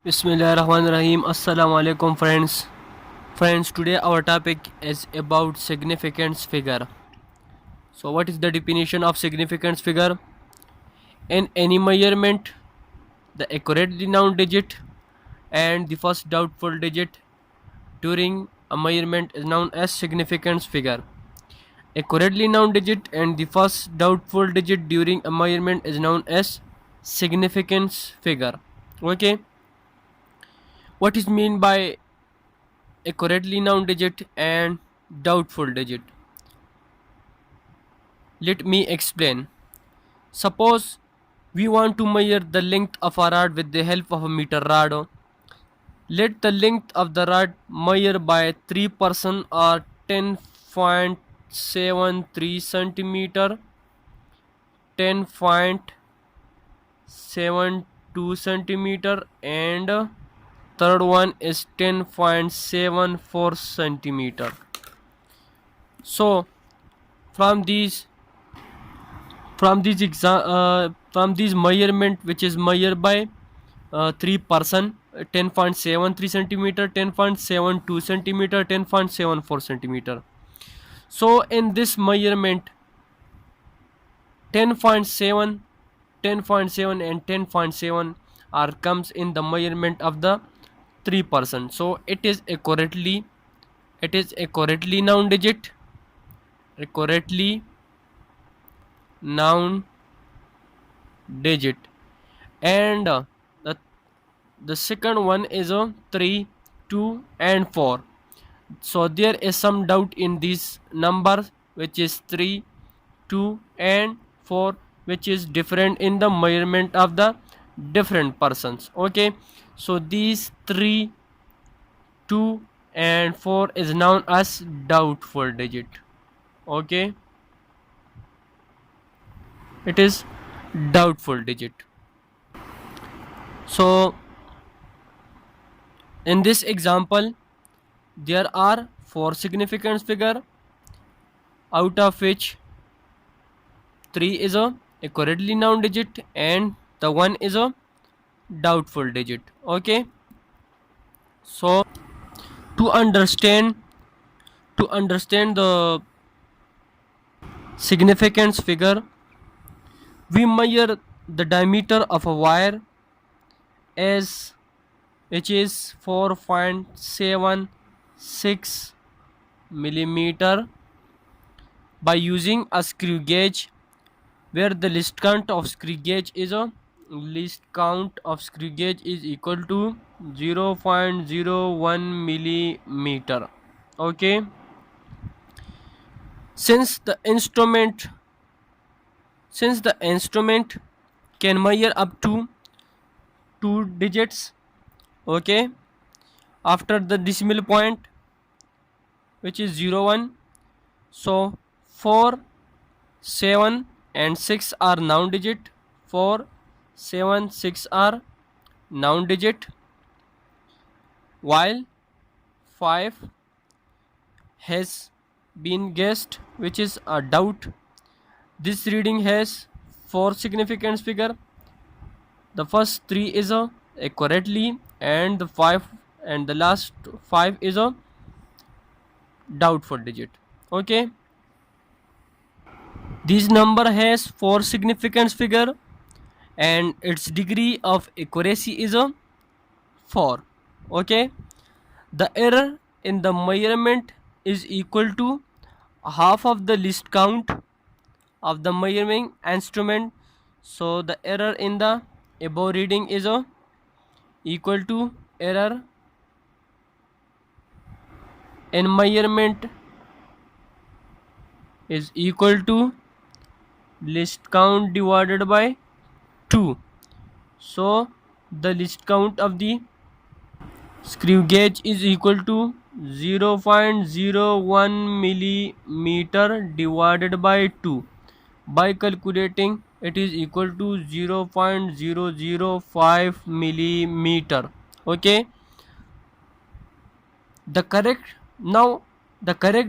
Bismillahirrahmanirrahim. Assalamu alaikum friends. Friends, today our topic is about significance figure. So what is the definition of significance figure? In any measurement, the accurately known digit and the first doubtful digit during a measurement is known as significance figure. Accurately known digit and the first doubtful digit during a measurement is known as significance figure. Okay, what is mean by accurately known digit and doubtful digit? Let me explain. Suppose we want to measure the length of a rod with the help of a meter rod. Let the length of the rod measure by 3% or 10.73 centimeter, 10.72 centimeter, and third one is 10.74 centimeter. So from these from these measurement which is measured by 3%, 10.73 centimeter, 10.72 centimeter, 10.74 centimeter. So in this measurement 10.7, 10.7 and 10.7 are comes in the measurement of the 3%. So it is accurately noun digit, accurately noun digit, and the the second one is a 3, 2 and 4. So there is some doubt in these numbers, which is 3, 2 and 4, which is different in the measurement of the different persons. Okay, so these 3, 2 and 4 is known as doubtful digit. Okay, it is doubtful digit. So in this example there are four significance figure, out of which 3 is a accurately noun digit and the 1 is a doubtful digit. Okay, so to understand the significance figure, we measure the diameter of a wire as which is 4.76 millimeter by using a screw gauge, where the least count of screw gauge is equal to 0.01 millimeter. Okay, since the instrument can measure up to two digits, okay, after the decimal point which is 0.1, so 4, 7 and 6 are noun digit, 4, 7, 6 are noun digit, while 5 has been guessed, which is a doubt. This reading has four significance figure. The first three is a accurately, and the 5 and the last 5 is a doubtful digit. Okay, this number has four significance figure and its degree of accuracy is a 4. Okay, the error in the measurement is equal to half of the least count of the measuring instrument. So the error in the above reading is a equal to error in measurement is equal to least count divided by 2. So the least count of the screw gauge is equal to 0.01 millimeter divided by 2. By calculating, it is equal to 0.005 millimeter. Okay, the correct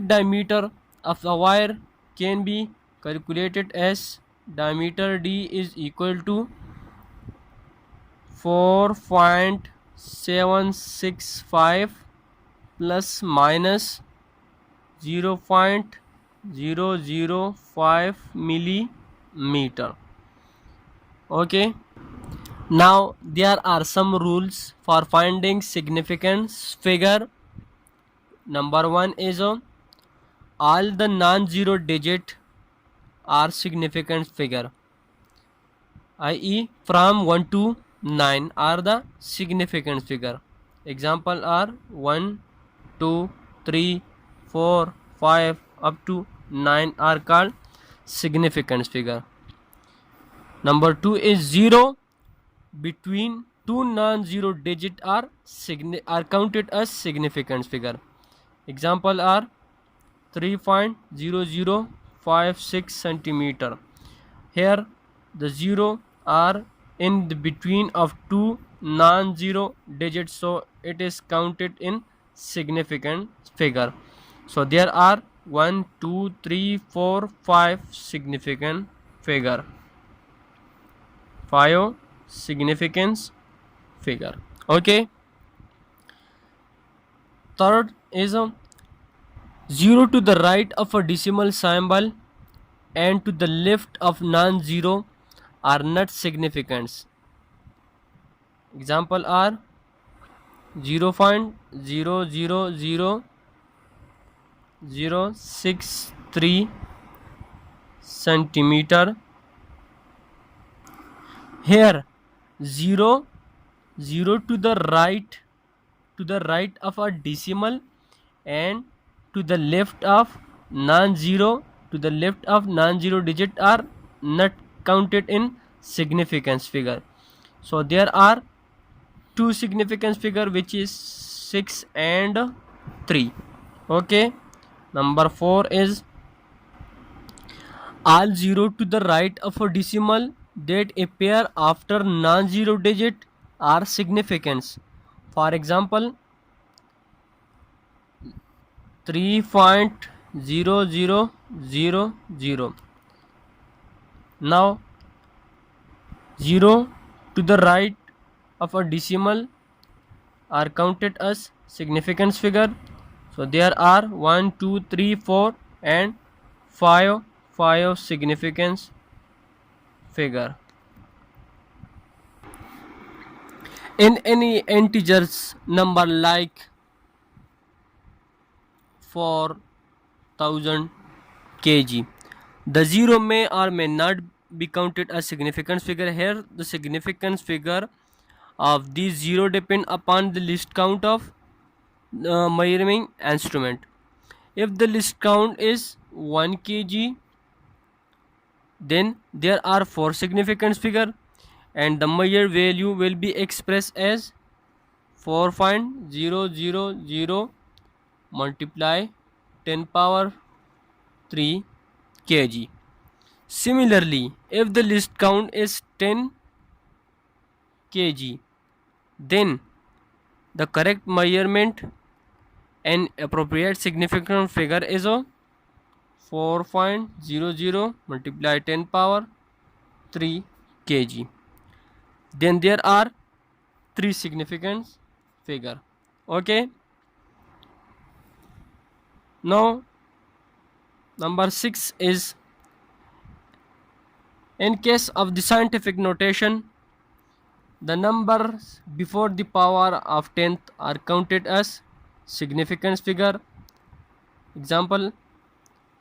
diameter of the wire can be calculated as diameter D is equal to 4.76 765 plus minus 0.005 millimeter. Okay, now there are some rules for finding significance figure. Number one is all the non-zero digit are significant figure, i.e. from 1 to 9 are the significant figure. Example are 1, 2, 3, 4, 5 up to 9 are called significance figure. Number 2 is 0 between two non-zero digit are counted as significance figure. Example are 3.0056 centimeter. Here the 0 are in the between of two non-zero digits, so it is counted in significant figure. So there are 1, 2, 3, 4, 5 significant figure. 5 significance figure. Okay. Third is 0 to the right of a decimal symbol and to the left of non-zero are not significant. Example are 0.000063 centimeter. Here 0 to the right of a decimal and to the left of non-zero digit are not counted in significance figure. So there are two significance figure, which is 6 and 3. Okay. Number 4 is all 0 to the right of a decimal that appear after non-zero digit are significance. For example, 3.0000. Now 0 to the right of a decimal are counted as significance figure. So there are 1, 2, 3, 4 and 5 significance figure. In any integers number like 4000 kg, the 0 may or may not be counted as significance figure. Here the significance figure of these 0 depend upon the list count of measuring instrument. If the list count is 1 kg, then there are 4 significance figure and the measure value will be expressed as 4.000 multiply 10 power 3 kg. Similarly, if the list count is 10 kg, then the correct measurement and appropriate significant figure is 4.00 multiply 10 power 3 kg. Then there are 3 significance figure. Okay. Now number 6 is, in case of the scientific notation, the numbers before the power of 10th are counted as significance figure. Example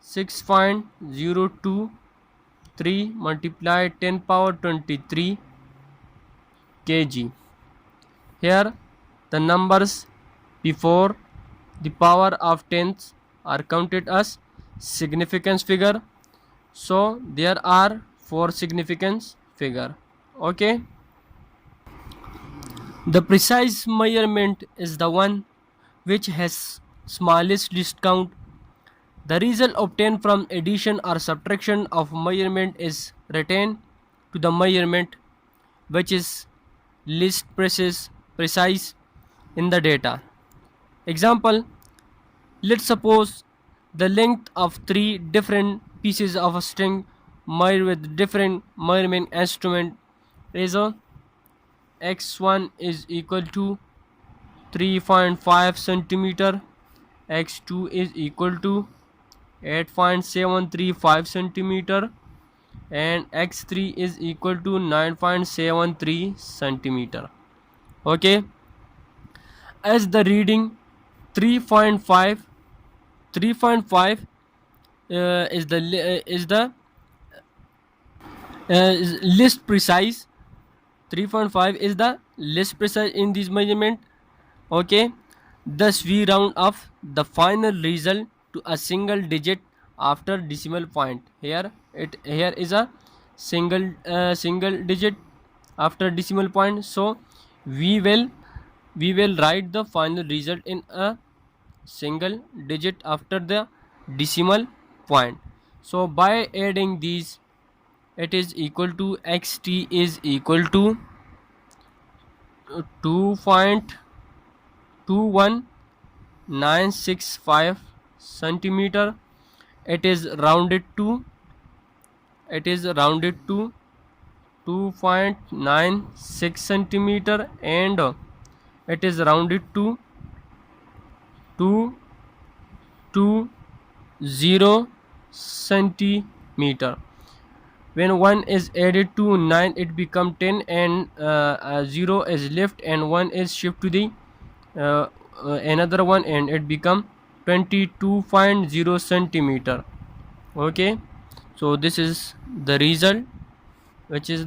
6.023 multiply 10 power 23 kg. Here the numbers before the power of 10th are counted as significance figure. So there are 4 significance figure. Okay. The precise measurement is the one which has smallest list count. The result obtained from addition or subtraction of measurement is retained to the measurement which is least precise in the data. Example, let's suppose the length of 3 different pieces of a string measured with different measurement instrument is x1 is equal to 3.5 centimeter. X2 is equal to 8.735 centimeter, and X3 is equal to 9.73 centimeter. Okay, as the reading 3.5 3.5 is least precise. 3.5 is the least precise in this measurement. Okay, thus we round off the final result to a single digit after decimal point. Here is a single digit after decimal point. So we will write the final result in a single digit after the decimal point. So by adding these, it is equal to xt is equal to 2.21965 centimeter. It is rounded to 2.96 centimeter, and it is rounded to 220 centimeter. When 1 is added to 9, it become 10, and 0 is left and 1 is shift to the another one, and it become 22.0 centimeter. Okay, so this is the result, which is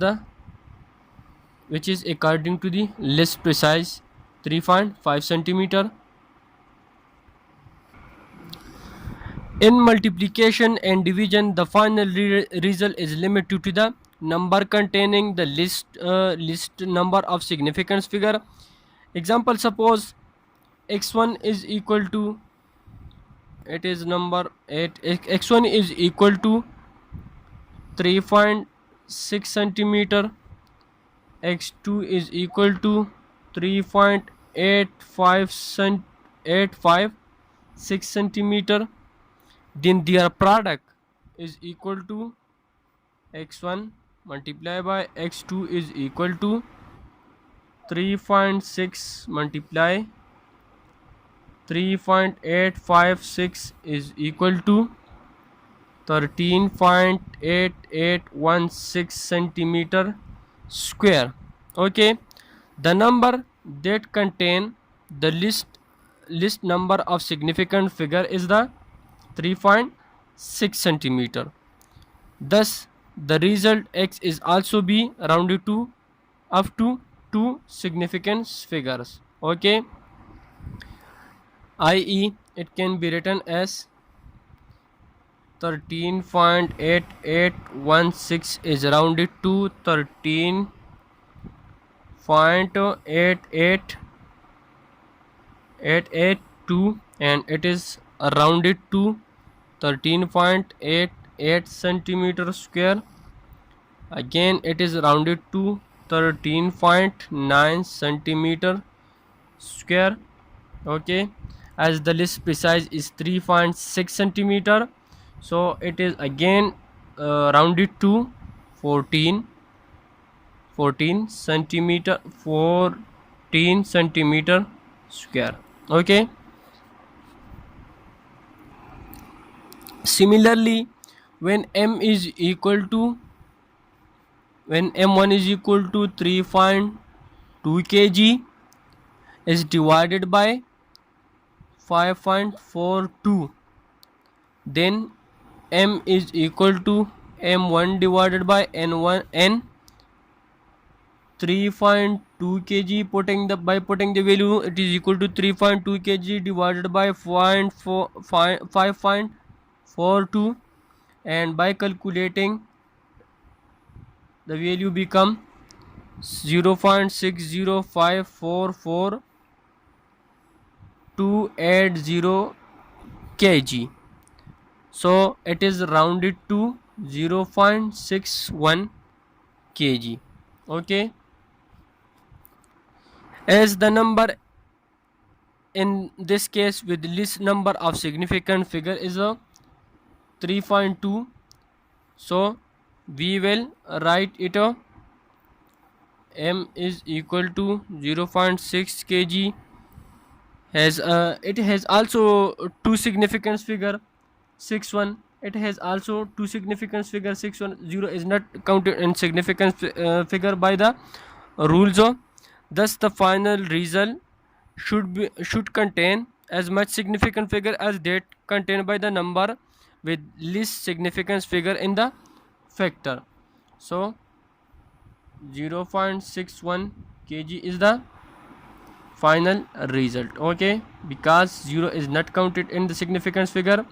according to the less precise 3.5 centimeter. In multiplication and division, the final result is limited to the number containing the least number of significance figure. Example, suppose x1 is equal to, it is number 8, x1 is equal to 3.6 centimeter, x2 is equal to 3.856 centimeter. Then their product is equal to x1 multiplied by x2 is equal to 3.6 multiply 3.856 is equal to 13.8816 centimeter square. Okay, the number that contain the least number of significant figure is the 3.6 centimeter. Thus the result x is also be rounded to up to two significance figures. Okay, i.e. it can be written as 13.8816 is rounded to 13.88882, and it is rounded to 13.88 centimeter square. Again it is rounded to 13.9 centimeter square. Okay, as the least precise is 3.6 centimeter, so it is again rounded to 14 centimeter square. Okay, similarly, when m1 is equal to 3.2 kg is divided by 5.42, then m is equal to m1 divided by n 3.2 kg. Putting the value, it is equal to 3.2 kg divided by 5.42, and by calculating the value become 0.60544 kg. So it is rounded to 0.61 kg. Okay, as the number in this case with least number of significant figure is a 3.2, so we will write it m is equal to 0.6 kg has it has also two significance figure 6 1. It has also two significance figure 6 1. 0 is not counted in significance figure by the rules of. Thus the final result should contain as much significant figure as that contained by the number with least significance figure in the factor. So 0.61 kg is the final result. Okay, because 0 is not counted in the significance figure,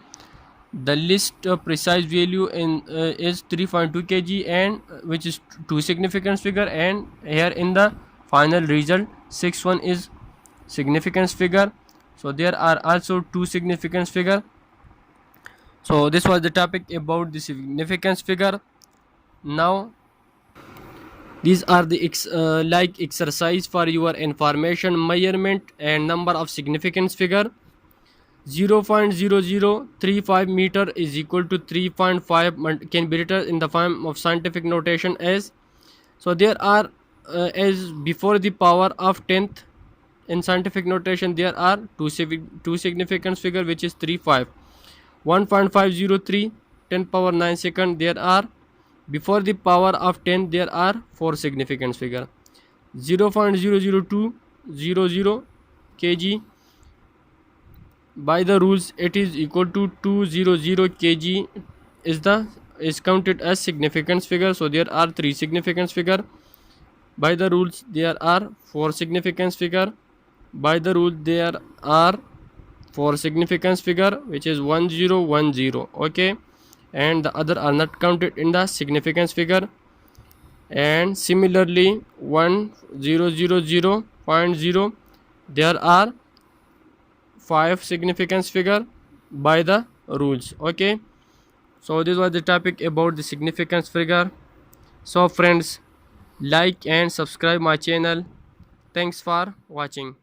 the least precise value in is 3.2 kg, and which is two significance figure, and here in the final result 6.1 is significance figure. So there are also two significance figure. So this was the topic about the significance figure. Now these are the like exercise for your information. Measurement and number of significance figure. 0.0035 meter is equal to 3.5 can be written in the form of scientific notation as. So there are as before the power of 10th in scientific notation there are two significance figure, which is 35. 1.503 10 power 9 second there are. Before the power of 10 there are four significance figure. 0.00200 kg. By the rules it is equal to 200 kg is counted as significance figure. So there are three significance figure. By the rules there are four significance figure. By the rule there are four significance figure, which is 1010. Okay, and the other are not counted in the significance figure. And similarly 1000.0 there are five significance figure by the rules. Okay, so this was the topic about the significance figure. So friends, like and subscribe my channel. Thanks for watching.